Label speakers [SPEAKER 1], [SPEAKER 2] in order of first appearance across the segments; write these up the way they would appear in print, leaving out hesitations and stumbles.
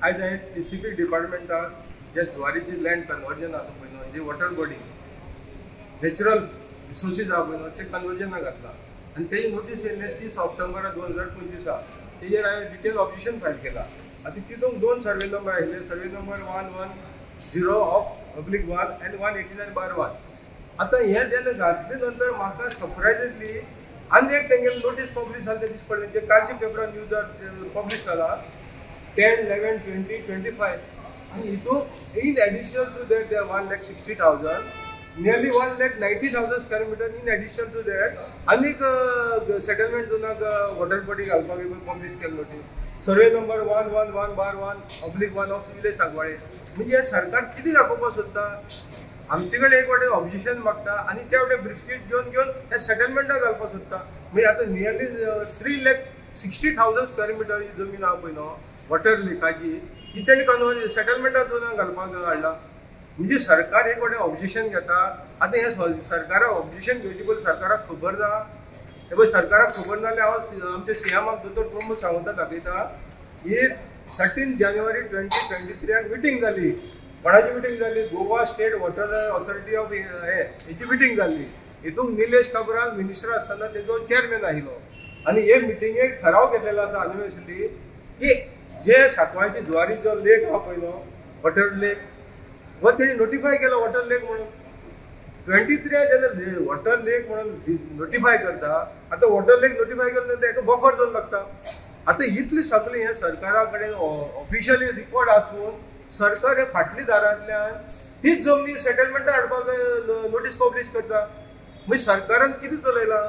[SPEAKER 1] आज हांवें TCP डिपार्टमेंटाक जे जुवारीची लँड कन्वर्जन आसा पळय न्हू, जी वॉटर बॉडी नॅचरल रिसोर्सीस आहा पळय न्हू, ते कन्वर्जनाक घातला आनी तेजी नोटीस येयल्ले 30 ऑक्टोबर 2025 तेजेर हांवें डिटेल ऑब्जेक्शन फायल केला. आतां तितूंत 2 सर्वे नंबर आयिल्ले, सर्वे नंबर 110/1 आनी 189/1. आतां हें जेन्ना घातले नंतर म्हाका सरप्रायझिंगली आनी एक तेंगेले नोटीस पब्लीश जालें तें दिश्टी पडलें, जे कालच्या पेपरान न्यूजार पब्लीश जाला 10/11/2025. आणि हितून in addition to that 1,60,000 nearly 1,90,000 square metre in addition to that आनीक सेटलमेंट झोनाक वॉटर बॉडी घालपाक पब्लीश केल्लो notice. Survey number 111/1/1 of village Sangvale. म्हणजे सरकार कितें दाखोवपाक सोदता? आमचे कडेन एक वाटेन ऑब्जेक्शन मागता आणि त्या वाटेन ब्रिफकेस घेवन हे सेटलमेंटाक घालपाक सोदता. म्हणजे आतां नियरली 3,60,000 स्क्वेअर मीटर ही जमीन आहा पळय न्हू वॉटर लेकाची, ही तेणी कन्वर्जन सेटलमेंटाक जोनाक घालपाक हाडला. म्हणजे सरकार एक वाटेन ऑब्जेक्शन घेता. आतां हे सरकाराक ऑब्जेक्शन घेवचे पयलीं सरकाराक खबर ना. हे पळय सरकाराक खबर ना जाल्यार हांव आमच्या सीएमाक दोतोर प्रमोद सावंताक दाखयता. ही 13 जानेवारी 2023 मिटींग जाली. कोणाची मिटींग जाली? Goa state water authority of हेची मिटींग जाली. हितून निलेश काब्राल मिनिस्टर आसतना तेजो चेअरमॅन आशिल्लो आणि हे मिटींगेक ठराव केल्लो आसा अनिव्हर्सरी की जे साकवाळची जुवारी जो लेक हा पळय न्हू वॉटर लेक हो तेणी नोटिफाय केलो वॉटर लेक म्हणून. 23 जेन्ना वॉटर लेक म्हणून नोटिफाय करता, आतां वॉटर लेक नोटिफाय केल्या नंतर एका बफर झोन लागता. आतां इतली सगळी हे सरकारा कडेन ऑफिशियली रिकॉर्ड आसून सरकार हे फाटली दारांतल्यान तीच जमनी सेटलमेंटा हाडपाक नोटीस पब्लीश करता. म्हणजे सरकारान कितें चलयलां?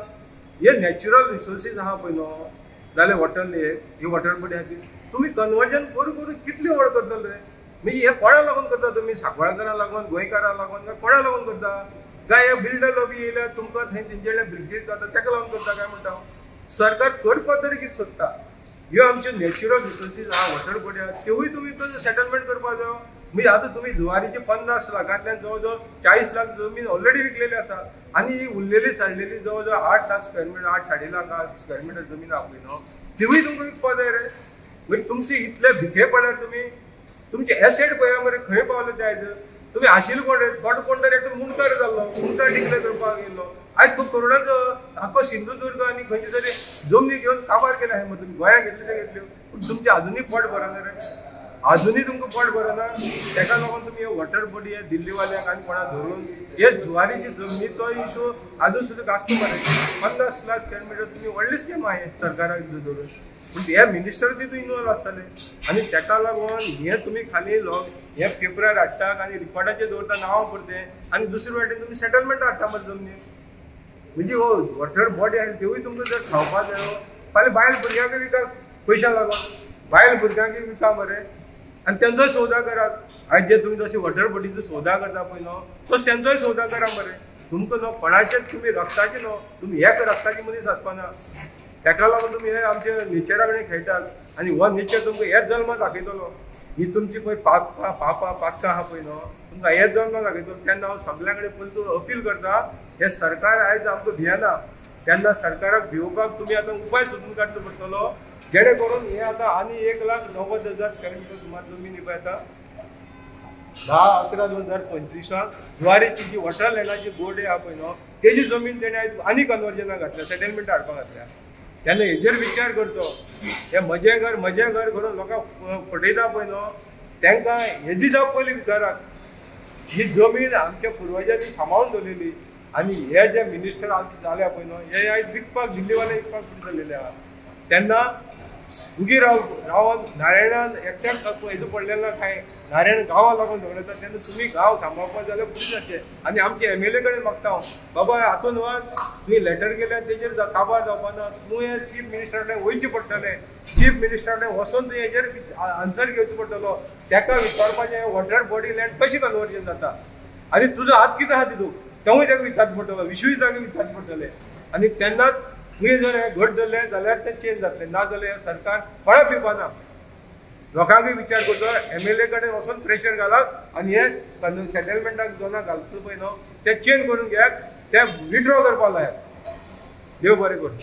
[SPEAKER 1] हे नॅचरल रिसोर्सीस आहा पळय न्हू जाल्यार वॉटर लेक ही वॉटर बॉडी खातीर तुम्ही कन्वर्जन करून करून कितली वड करतले? म्हणजे हे कोणा लागून करता तुम्ही? सांकवाळकारां लागून, गोंयकारां लागून, काय कोणा लागून करता? काय हे बिल्डर लॉबी येयल्यार तुमकां थंय तेंचे ब्रिफकेस जाता ताका लागून करता काय म्हणटा? सरकार करपाक तरी कितें सोदता? ह्यो आमच्यो नॅचरल रिसोर्सीस आहा वॉटर बॉडी आहा त्योय तुम्ही सेटलमेंट करपाक जाय. म्हणजे आतां तुम्ही जुवारीचे 50 लाखांतल्यान जवळ जवळ 40 लाख जमीन ऑलरेडी विकलेली आसा आणि ही उरलेली साडलेली जवळ जवळ 8 lakh square meter 8-8.5 lakh square meter जमीन आहा पळय न्हू तिवूय तुमकां विकपाक जाय रे. म्हणजे तुमचे इतले भिके पडल्यार तुम्ही तुमचे एसेट पळया मरे खंय पावले ते आयज. तुम्ही आशिल्लो कोण रे? थोडो कोण तरी एकटो मुंडकार जाल्लो, मुंडकार डिक्लेअर करपाक गेल्लो. आयज तो करोडाचो आख्खो सिंधुदुर्ग आनी खंयचे तरी जमनी घेवन काबार केला हे मग तुम्ही गोंया घेतले ते घेतल्यो. पूण तुमचे अजुनूय पोट भरना रे. अजुनूय तुमकां पोट भरना. ताका लागून तुम्ही हे वॉटर बॉडी हे दिल्लीवाल्यांक आनी कोणा धरून हे जुवारीची जमनीचो इशू अजून सुद्दां गास्त मरे. 50 लाख स्क्वेअर मीटर तुम्ही व्हडली स्कीम आहे सरकाराक धरून. पूण हे मिनिस्टर तितून इन्वॉल्व आसतले आनी ताका लागून हे तुम्ही खाली हे पेपरार हाडटात आनी रिकॉर्डाचेर दवरता नांवां पुरते आनी दुसरे वाटेन तुम्ही सेटलमेंट हाडटा मरे जमनी. म्हणजे हो वॉटर बॉडी आहे तेवूय तुमकां जर खावपाक जाय फाल्यां बायल भुरग्यांक विका पयशां लागून बायल भुरग्यांक विका मरे आनी तेंचोय सौदा करात. आयज जे तुमी जशें वॉटर बॉडीचो सौदा करता पळय न्हू तसो तेंचोय सौदा करा मरे. तुमकां न्हू कोणाचेच तुमी रक्ताचे न्हू तुमी एक रक्ताचे मनीस आसपाना. ताका लागून तुमी हे आमचे नेचरा कडेन खेळटात आनी हो नेचर तुमकां हेच जल्माक दाखयतलो. ही तुमची पळय पापां आहा पळय न्हू तुमकां हेच जल्माक दाखयतलो. तेन्ना हांव सगळ्यां कडेन पयलीं अपील करता हे सरकार आयज आमकां भियेना तेन्ना सरकाराक भिवपाक तुमी आतां उपाय सोदून काडचो पडटलो जेणे करून हे आतां आनी 1,90,000 स्क्वेअर मीटर सुमार जमीन पळय आतां 10/11/2025 जुवारीची जी वॉटर लँडाची बोर्ड आहा पळय न्हू तेजी जमीन तेणे आयज आनी कन्वर्जनाक घातल्या सेटलमेंट हाडपाक घातल्या. तेन्ना हेजेर विचार करचो. हे म्हजें घर करून लोकांक फटयता पळय न्हू तांकां हेजी जाप पयलीं विचारात. ही जमीन आमच्या पुर्वजांनी सांबाळून दवरलेली आनी हे जे मिनिस्टर जाल्या पळय न्हू हे आयज विकपाक दिल्लीवाले विकपाक सुरू जाल्लेले आहा. तेन्ना उगी रावन नारायणान एकट्याक हेजो पडलेलो काय नारायण गांवा लागून दवरता तेन्ना तुमी गांव सांबाळपाक जाल्यार पुलीस अशें. आनी आमचे MLA कडेन मागता हांव बाबा हातून वच तुवें लेटर केल्यार तेजेर काबार जावपाना. तुवें चीफ मिनिस्टरा कडेन वयचें पडटलें. चीफ मिनिस्टरा कडेन वचून तुवें हेजेर आन्सर घेवचो पडटलो. ताका विचारपाचें वॉटर बॉडी लँड कशी कन्वर्जन जाता आनी तुजो हात कितें आहा तितून तेवूय ताका विचारचें पडटलो. विशूय ताका विचारचें पडटलें आनी तेन्नाच तुवें जर हें घट धरलें जाल्यार तें चेंज जातलें. ना जाल्यार हें सरकार कोणाक पिवपाना. लोकांकूय विचार करचो. MLA कडेन वचून प्रेशर घालात आनी हे सेटलमेंटाक जोनाक घालतलो पळय न्हू ते चेंज करून घेयात ते विड्रॉ करपाक लायात. देव बरें करूं.